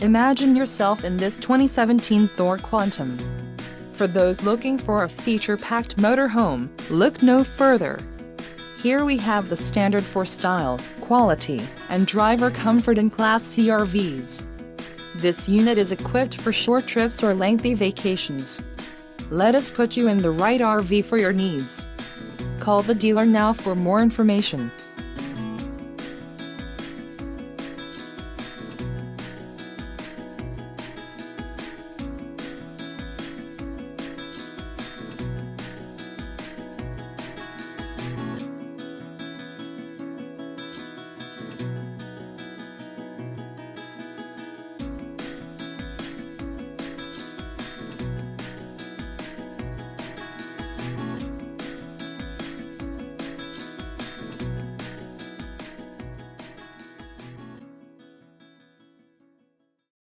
Imagine yourself in this 2017 THOR Quantum. For those looking for a feature-packed motorhome, look no further. Here we have the standard for style, quality, and driver comfort in Class C RVs. This unit is equipped for short trips or lengthy vacations. Let us put you in the right RV for your needs. Call the dealer now for more information.